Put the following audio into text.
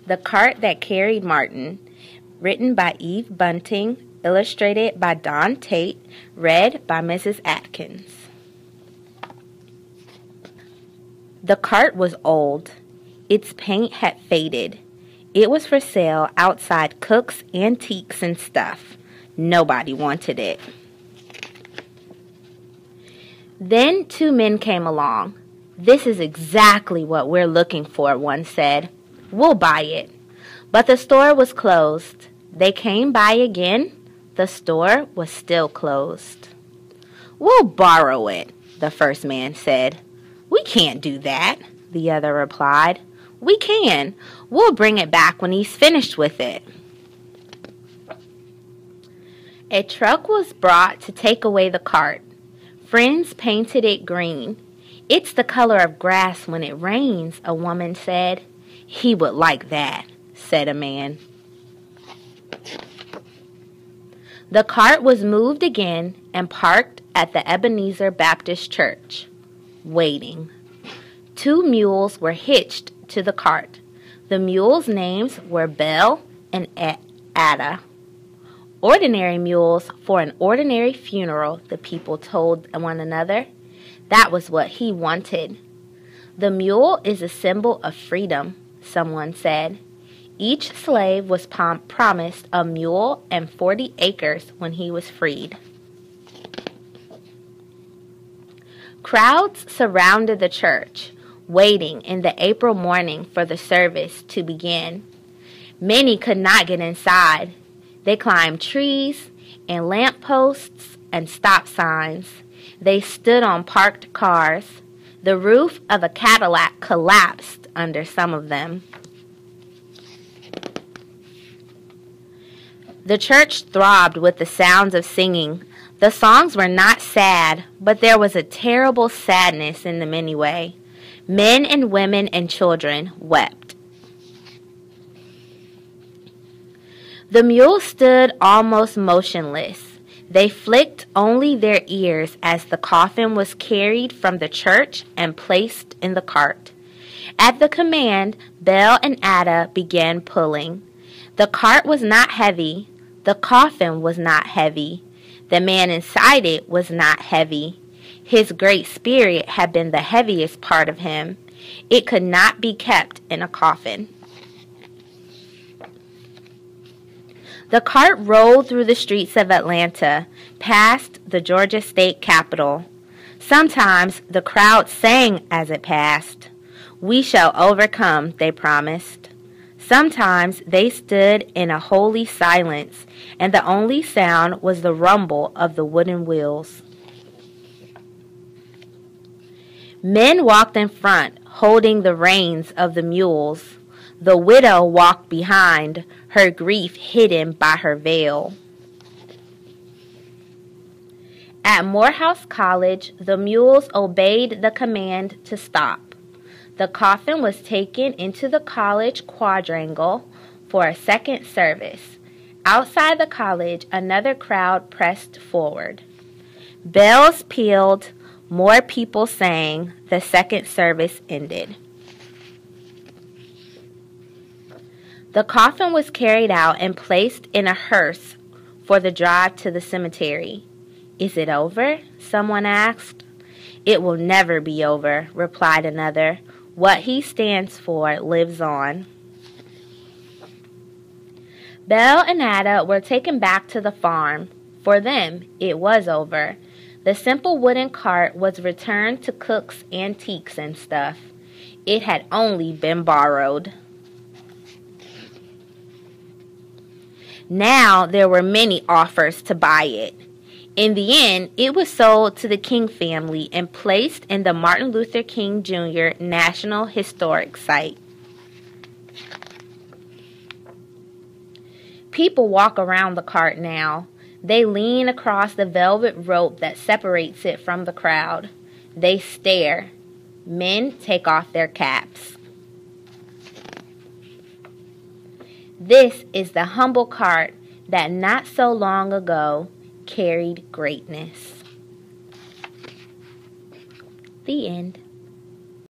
The Cart That Carried Martin, written by Eve Bunting, illustrated by Don Tate, read by Mrs. Atkins. The cart was old. Its paint had faded. It was for sale outside Cook's Antiques and Stuff. Nobody wanted it. Then 2 men came along. "This is exactly what we're looking for," one said. "We'll buy it." But the store was closed. They came by again. The store was still closed. "We'll borrow it," the first man said. "We can't do that," the other replied. "We can. We'll bring it back when he's finished with it." A truck was brought to take away the cart. Friends painted it green. "It's the color of grass when it rains," a woman said. "He would like that," said a man. The cart was moved again and parked at the Ebenezer Baptist Church, waiting. 2 mules were hitched to the cart. The mules' names were Belle and Ada. "Ordinary mules for an ordinary funeral," the people told one another. That was what he wanted. "The mule is a symbol of freedom," someone said. Each slave was promised a mule and 40 acres when he was freed. Crowds surrounded the church, waiting in the April morning for the service to begin. Many could not get inside. They climbed trees and lamp posts and stop signs. They stood on parked cars. The roof of a Cadillac collapsed under some of them. The church throbbed with the sounds of singing. The songs were not sad, but there was a terrible sadness in them anyway. Men and women and children wept. The mules stood almost motionless. They flicked only their ears as the coffin was carried from the church and placed in the cart. At the command, Belle and Ada began pulling. The cart was not heavy. The coffin was not heavy. The man inside it was not heavy. His great spirit had been the heaviest part of him. It could not be kept in a coffin. The cart rolled through the streets of Atlanta, past the Georgia State Capitol. Sometimes the crowd sang as it passed. "We shall overcome," they promised. Sometimes they stood in a holy silence, and the only sound was the rumble of the wooden wheels. Men walked in front, holding the reins of the mules. The widow walked behind, her grief hidden by her veil. At Morehouse College, the mules obeyed the command to stop. The coffin was taken into the college quadrangle for a second service. Outside the college, another crowd pressed forward. Bells pealed, more people sang, the second service ended. The coffin was carried out and placed in a hearse for the drive to the cemetery. "Is it over?" someone asked. "It will never be over," replied another. "What he stands for lives on." Belle and Ada were taken back to the farm. For them, it was over. The simple wooden cart was returned to Cook's Antiques and Stuff. It had only been borrowed. Now there were many offers to buy it. In the end, it was sold to the King family and placed in the Martin Luther King Jr. National Historic Site. People walk around the cart now. They lean across the velvet rope that separates it from the crowd. They stare. Men take off their caps. This is the humble cart that not so long ago carried greatness. The end.